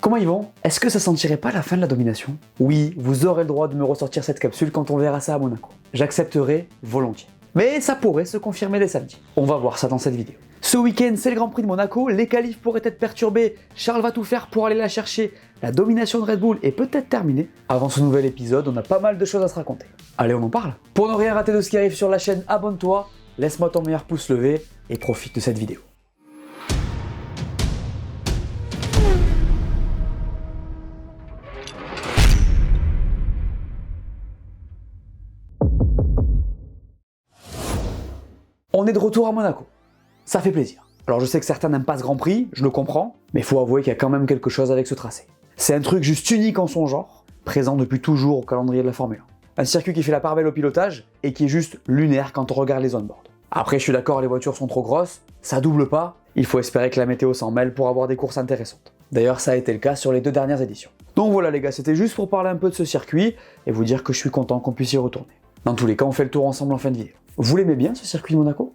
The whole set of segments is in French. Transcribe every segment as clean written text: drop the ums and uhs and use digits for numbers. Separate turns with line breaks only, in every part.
Comment ils vont? Est-ce que ça sentirait pas la fin de la domination? Oui, vous aurez le droit de me ressortir cette capsule quand on verra ça à Monaco. J'accepterai volontiers. Mais ça pourrait se confirmer dès samedi. On va voir ça dans cette vidéo. Ce week-end, c'est le Grand Prix de Monaco, les qualifs pourraient être perturbés, Charles va tout faire pour aller la chercher, la domination de Red Bull est peut-être terminée. Avant ce nouvel épisode, on a pas mal de choses à se raconter. Allez, on en parle. Pour ne rien rater de ce qui arrive sur la chaîne, abonne-toi, laisse-moi ton meilleur pouce levé et profite de cette vidéo. On est de retour à Monaco. Ça fait plaisir. Alors je sais que certains n'aiment pas ce Grand Prix, je le comprends, mais il faut avouer qu'il y a quand même quelque chose avec ce tracé. C'est un truc juste unique en son genre, présent depuis toujours au calendrier de la Formule 1. Un circuit qui fait la part belle au pilotage et qui est juste lunaire quand on regarde les on-board. Après je suis d'accord, les voitures sont trop grosses, ça double pas, il faut espérer que la météo s'en mêle pour avoir des courses intéressantes. D'ailleurs ça a été le cas sur les 2 dernières éditions. Donc voilà les gars, c'était juste pour parler un peu de ce circuit et vous dire que je suis content qu'on puisse y retourner. Dans tous les cas, on fait le tour ensemble en fin de vidéo. Vous l'aimez bien ce circuit de Monaco?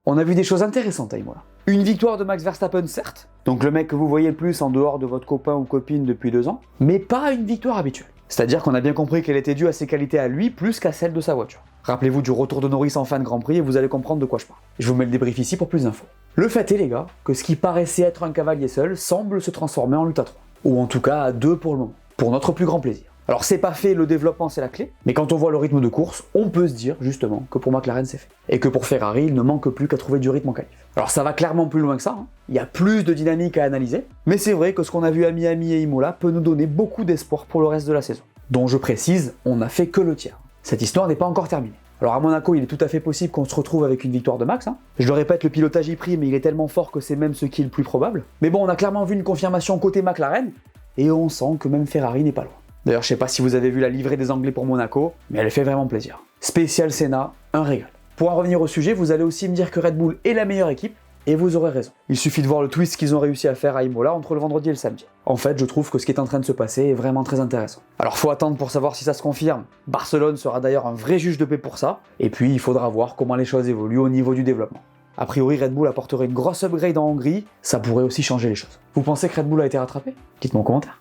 On a vu des choses intéressantes à Imola. Une victoire de Max Verstappen certes, donc le mec que vous voyez le plus en dehors de votre copain ou copine depuis 2 ans, mais pas une victoire habituelle. C'est-à-dire qu'on a bien compris qu'elle était due à ses qualités à lui plus qu'à celles de sa voiture. Rappelez-vous du retour de Norris en fin de Grand Prix et vous allez comprendre de quoi je parle. Je vous mets le débrief ici pour plus d'infos. Le fait est les gars, que ce qui paraissait être un cavalier seul semble se transformer en lutte à 3. Ou en tout cas à 2 pour le moment, pour notre plus grand plaisir. Alors c'est pas fait, le développement c'est la clé, mais quand on voit le rythme de course, on peut se dire justement que pour McLaren c'est fait. Et que pour Ferrari, il ne manque plus qu'à trouver du rythme en qualif. Alors ça va clairement plus loin que ça, il y a plus de dynamique à analyser, mais c'est vrai que ce qu'on a vu à Miami et Imola peut nous donner beaucoup d'espoir pour le reste de la saison. Dont je précise, on n'a fait que le tiers. Cette histoire n'est pas encore terminée. Alors à Monaco, il est tout à fait possible qu'on se retrouve avec une victoire de Max. Je le répète, le pilotage y prime, mais il est tellement fort que c'est même ce qui est le plus probable. Mais bon, on a clairement vu une confirmation côté McLaren, et on sent que même Ferrari n'est pas loin. D'ailleurs, je sais pas si vous avez vu la livrée des Anglais pour Monaco, mais elle fait vraiment plaisir. Spécial Senna, un régal. Pour en revenir au sujet, vous allez aussi me dire que Red Bull est la meilleure équipe, et vous aurez raison. Il suffit de voir le twist qu'ils ont réussi à faire à Imola entre le vendredi et le samedi. En fait, je trouve que ce qui est en train de se passer est vraiment très intéressant. Alors faut attendre pour savoir si ça se confirme. Barcelone sera d'ailleurs un vrai juge de paix pour ça, et puis il faudra voir comment les choses évoluent au niveau du développement. A priori, Red Bull apporterait une grosse upgrade en Hongrie, ça pourrait aussi changer les choses. Vous pensez que Red Bull a été rattrapé? Dites-moi en commentaire.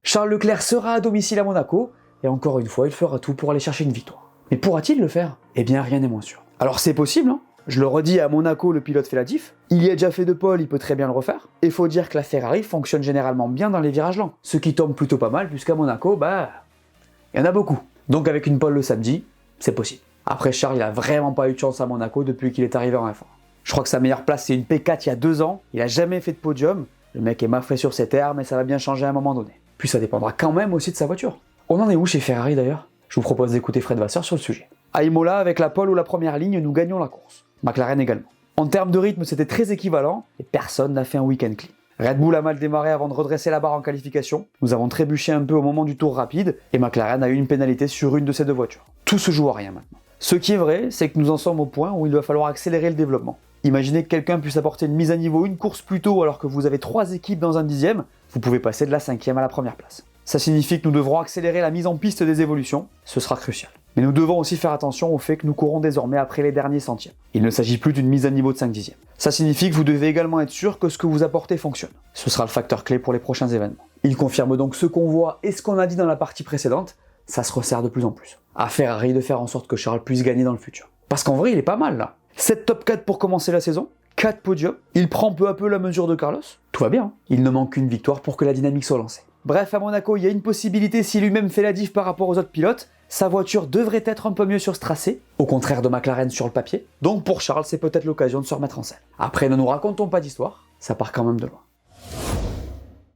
Charles Leclerc sera à domicile à Monaco, et encore une fois, il fera tout pour aller chercher une victoire. Mais pourra-t-il le faire? Eh bien, rien n'est moins sûr. Alors c'est possible, Je le redis, à Monaco, le pilote fait la diff. Il y a déjà fait de pole, il peut très bien le refaire. Et faut dire que la Ferrari fonctionne généralement bien dans les virages lents. Ce qui tombe plutôt pas mal, puisqu'à Monaco, il y en a beaucoup. Donc avec une pole le samedi, c'est possible. Après, Charles, il a vraiment pas eu de chance à Monaco depuis qu'il est arrivé en F1. Je crois que sa meilleure place, c'est une P4 il y a 2 ans. Il a jamais fait de podium. Le mec est mafré sur ses terres, mais ça va bien changer à un moment donné. Puis ça dépendra quand même aussi de sa voiture. On en est où chez Ferrari d'ailleurs? Je vous propose d'écouter Fred Vasseur sur le sujet. À Imola, avec la pole ou la première ligne, nous gagnons la course. McLaren également. En termes de rythme, c'était très équivalent, et personne n'a fait un week-end clean. Red Bull a mal démarré avant de redresser la barre en qualification, nous avons trébuché un peu au moment du tour rapide, et McLaren a eu une pénalité sur une de ces 2 voitures. Tout se joue à rien maintenant. Ce qui est vrai, c'est que nous en sommes au point où il va falloir accélérer le développement. Imaginez que quelqu'un puisse apporter une mise à niveau une course plus tôt alors que vous avez 3 équipes dans un dixième, vous pouvez passer de la 5e à la première place. Ça signifie que nous devrons accélérer la mise en piste des évolutions, ce sera crucial. Mais nous devons aussi faire attention au fait que nous courons désormais après les derniers centièmes. Il ne s'agit plus d'une mise à niveau de 5 dixièmes. Ça signifie que vous devez également être sûr que ce que vous apportez fonctionne. Ce sera le facteur clé pour les prochains événements. Il confirme donc ce qu'on voit et ce qu'on a dit dans la partie précédente, ça se resserre de plus en plus. À Ferrari de faire en sorte que Charles puisse gagner dans le futur. Parce qu'en vrai, il est pas mal là. 7 top 4 pour commencer la saison, 4 podiums, il prend peu à peu la mesure de Carlos, tout va bien. Il ne manque qu'une victoire pour que la dynamique soit lancée. Bref, à Monaco, il y a une possibilité si lui-même fait la diff par rapport aux autres pilotes, sa voiture devrait être un peu mieux sur ce tracé, au contraire de McLaren sur le papier, donc pour Charles, c'est peut-être l'occasion de se remettre en selle. Après, ne nous racontons pas d'histoire, ça part quand même de loin.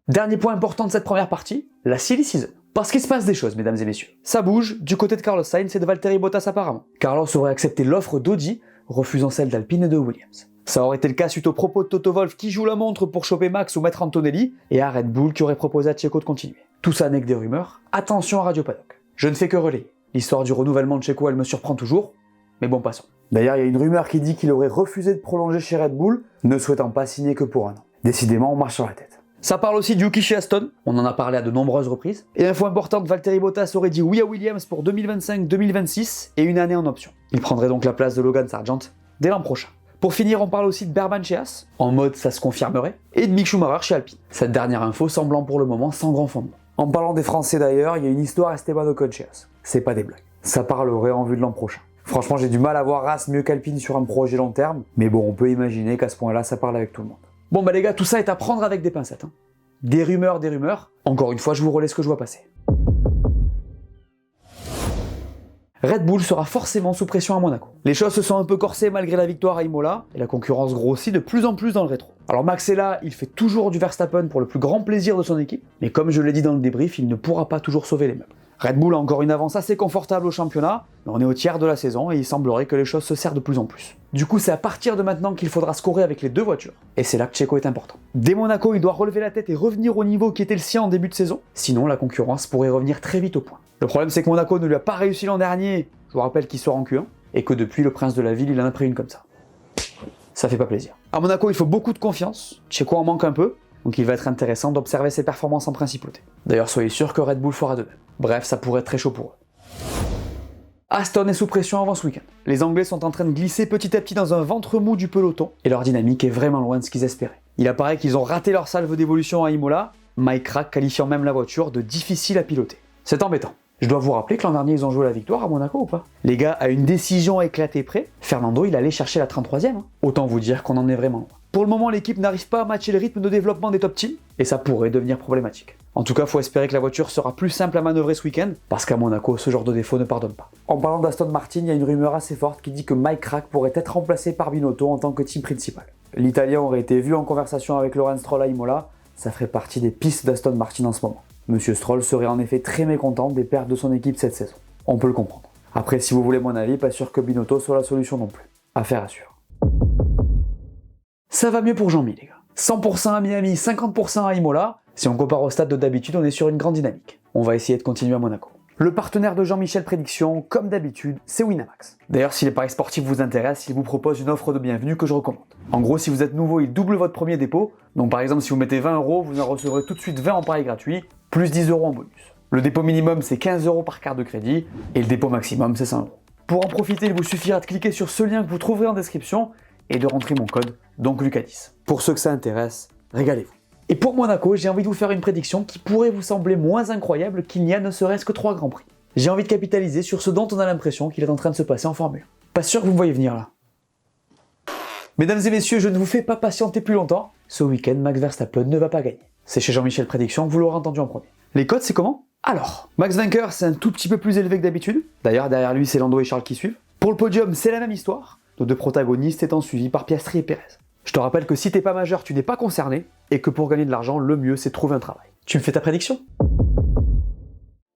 Dernier point important de cette première partie, la silly season. Parce qu'il se passe des choses, mesdames et messieurs. Ça bouge du côté de Carlos Sainz et de Valtteri Bottas apparemment. Carlos aurait accepté l'offre d'Audi, refusant celle d'Alpine et de Williams. Ça aurait été le cas suite aux propos de Toto Wolff qui joue la montre pour choper Max ou mettre Antonelli, et à Red Bull qui aurait proposé à Checo de continuer. Tout ça n'est que des rumeurs, attention à Radio Paddock. Je ne fais que relayer. L'histoire du renouvellement de Checo, elle me surprend toujours, mais bon, passons. D'ailleurs, il y a une rumeur qui dit qu'il aurait refusé de prolonger chez Red Bull, ne souhaitant pas signer que pour 1 an. Décidément, on marche sur la tête. Ça parle aussi de Yuki chez Aston, on en a parlé à de nombreuses reprises. Et info importante, Valtteri Bottas aurait dit oui à Williams pour 2025-2026 et 1 année en option. Il prendrait donc la place de Logan Sargent dès l'an prochain. Pour finir, on parle aussi de Berman chez As, en mode ça se confirmerait, et de Mick Schumacher chez Alpine. Cette dernière info semblant pour le moment sans grand fondement. En parlant des Français d'ailleurs, il y a une histoire à Esteban Ocon chez As. C'est pas des blagues. Ça parlerait en vue de l'an prochain. Franchement, j'ai du mal à voir As mieux qu'Alpine sur un projet long terme, mais bon, on peut imaginer qu'à ce point-là, ça parle avec tout le monde. Bon bah les gars, tout ça est à prendre avec des pincettes. Hein. Des rumeurs. Encore une fois, je vous relais ce que je vois passer. Red Bull sera forcément sous pression à Monaco. Les choses se sont un peu corsées malgré la victoire à Imola, et la concurrence grossit de plus en plus dans le rétro. Alors Max est là, il fait toujours du Verstappen pour le plus grand plaisir de son équipe, mais comme je l'ai dit dans le débrief, il ne pourra pas toujours sauver les meubles. Red Bull a encore une avance assez confortable au championnat, mais on est au tiers de la saison et il semblerait que les choses se serrent de plus en plus. Du coup, c'est à partir de maintenant qu'il faudra scorer avec les deux voitures, et c'est là que Checo est important. Dès Monaco, il doit relever la tête et revenir au niveau qui était le sien en début de saison, sinon la concurrence pourrait revenir très vite au point. Le problème c'est que Monaco ne lui a pas réussi l'an dernier, je vous rappelle qu'il sort en Q1, et que depuis le prince de la ville, il en a pris une comme ça. Ça fait pas plaisir. À Monaco, il faut beaucoup de confiance, Checo en manque un peu, donc il va être intéressant d'observer ses performances en principauté. D'ailleurs, soyez sûr que Red Bull fera de même. Bref, ça pourrait être très chaud pour eux. Aston est sous pression avant ce week-end. Les Anglais sont en train de glisser petit à petit dans un ventre mou du peloton, et leur dynamique est vraiment loin de ce qu'ils espéraient. Il apparaît qu'ils ont raté leur salve d'évolution à Imola, Mike Crack qualifiant même la voiture de difficile à piloter. C'est embêtant. Je dois vous rappeler que l'an dernier, ils ont joué la victoire à Monaco ou pas? Les gars, à une décision éclatée près, Fernando, il allait chercher la 33e. Hein. Autant vous dire qu'on en est vraiment loin. Pour le moment, l'équipe n'arrive pas à matcher le rythme de développement des top teams, et ça pourrait devenir problématique. En tout cas, faut espérer que la voiture sera plus simple à manœuvrer ce week-end, parce qu'à Monaco, ce genre de défaut ne pardonne pas. En parlant d'Aston Martin, il y a une rumeur assez forte qui dit que Mike Crack pourrait être remplacé par Binotto en tant que team principal. L'Italien aurait été vu en conversation avec Lawrence Stroll à Imola, ça ferait partie des pistes d'Aston Martin en ce moment. Monsieur Stroll serait en effet très mécontent des pertes de son équipe cette saison. On peut le comprendre. Après, si vous voulez mon avis, pas sûr que Binotto soit la solution non plus. Affaire à suivre. Ça va mieux pour Jean-Mi, les gars. 100% à Miami, 50% à Imola. Si on compare au stade de d'habitude, on est sur une grande dynamique. On va essayer de continuer à Monaco. Le partenaire de Jean-Michel Prédiction, comme d'habitude, c'est Winamax. D'ailleurs, si les paris sportifs vous intéressent, il vous propose une offre de bienvenue que je recommande. En gros, si vous êtes nouveau, il double votre premier dépôt. Donc par exemple, si vous mettez 20 €, vous en recevrez tout de suite 20 en paris gratuits, plus 10 € en bonus. Le dépôt minimum, c'est 15 € par carte de crédit, et le dépôt maximum, c'est 100 €. Pour en profiter, il vous suffira de cliquer sur ce lien que vous trouverez en description, et de rentrer mon code, donc Lucas10. Pour ceux que ça intéresse, régalez-vous. Et pour Monaco, j'ai envie de vous faire une prédiction qui pourrait vous sembler moins incroyable qu'il n'y a ne serait-ce que 3 grands prix. J'ai envie de capitaliser sur ce dont on a l'impression qu'il est en train de se passer en Formule 1. Pas sûr que vous me voyez venir là. Mesdames et messieurs, je ne vous fais pas patienter plus longtemps. Ce week-end, Max Verstappen ne va pas gagner. C'est chez Jean-Michel Prédiction, vous l'aurez entendu en premier. Les codes, c'est comment? Alors, Max vainqueur, c'est un tout petit peu plus élevé que d'habitude. D'ailleurs, derrière lui, c'est Lando et Charles qui suivent. Pour le podium, c'est la même histoire. Nos deux protagonistes étant suivis par Piastri et Perez. Je te rappelle que si t'es pas majeur, tu n'es pas concerné, et que pour gagner de l'argent, le mieux c'est de trouver un travail. Tu me fais ta prédiction?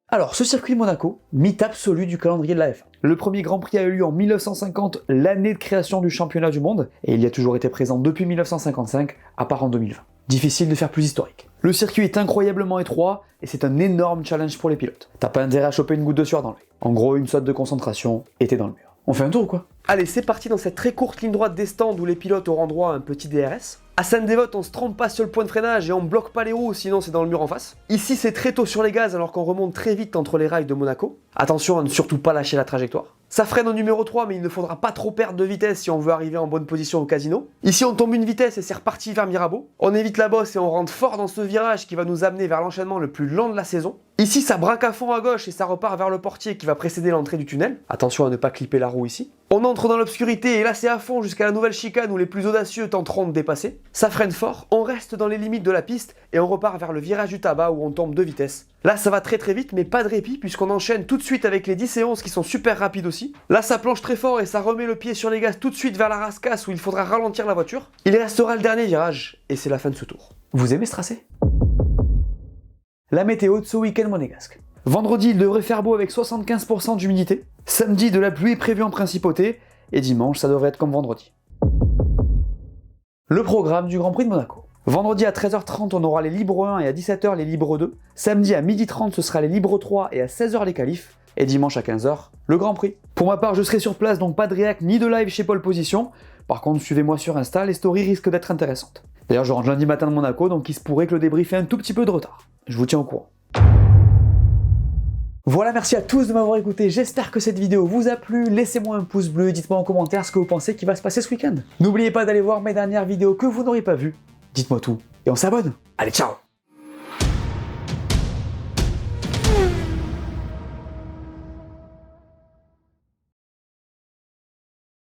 Alors, ce circuit de Monaco, mythe absolu du calendrier de la F1. Le premier Grand Prix a eu lieu en 1950, l'année de création du championnat du monde, et il y a toujours été présent depuis 1955, à part en 2020. Difficile de faire plus historique. Le circuit est incroyablement étroit, et c'est un énorme challenge pour les pilotes. T'as pas intérêt à choper une goutte de sueur dans l'œil. En gros, une saute de concentration, et t'es dans le mur. On fait un tour ou quoi? Allez, c'est parti dans cette très courte ligne droite des stands où les pilotes auront droit à un petit DRS. À Sainte-Dévote, on se trompe pas sur le point de freinage et on bloque pas les roues, sinon c'est dans le mur en face. Ici, c'est très tôt sur les gaz alors qu'on remonte très vite entre les rails de Monaco. Attention à ne surtout pas lâcher la trajectoire. Ça freine au numéro 3, mais il ne faudra pas trop perdre de vitesse si on veut arriver en bonne position au casino. Ici, on tombe une vitesse et c'est reparti vers Mirabeau. On évite la bosse et on rentre fort dans ce virage qui va nous amener vers l'enchaînement le plus lent de la saison. Ici, ça braque à fond à gauche et ça repart vers le portier qui va précéder l'entrée du tunnel. Attention à ne pas clipper la roue ici. On entre dans l'obscurité et là c'est à fond jusqu'à la nouvelle chicane où les plus audacieux tenteront de dépasser. Ça freine fort, on reste dans les limites de la piste et on repart vers le virage du tabac où on tombe 2 vitesses. Là ça va très vite mais pas de répit puisqu'on enchaîne tout de suite avec les 10 et 11 qui sont super rapides aussi. Là ça planche très fort et ça remet le pied sur les gaz tout de suite vers la rascasse où il faudra ralentir la voiture. Il restera le dernier virage et c'est la fin de ce tour. Vous aimez ce tracé? La météo de ce week-end monégasque. Vendredi, il devrait faire beau avec 75% d'humidité. Samedi, de la pluie est prévue en principauté. Et dimanche, ça devrait être comme vendredi. Le programme du Grand Prix de Monaco. Vendredi à 13h30, on aura les libres 1 et à 17h les libres 2. Samedi à 12h30, ce sera les libres 3 et à 16h les qualifs. Et dimanche à 15h, le Grand Prix. Pour ma part, je serai sur place, donc pas de réac ni de live chez Pole Position. Par contre, suivez-moi sur Insta, les stories risquent d'être intéressantes. D'ailleurs, je rentre lundi matin de Monaco, donc il se pourrait que le débrief ait un tout petit peu de retard. Je vous tiens au courant. Voilà, merci à tous de m'avoir écouté, j'espère que cette vidéo vous a plu, laissez-moi un pouce bleu, dites-moi en commentaire ce que vous pensez qui va se passer ce week-end. N'oubliez pas d'aller voir mes dernières vidéos que vous n'aurez pas vues, dites-moi tout, et on s'abonne. Allez, ciao!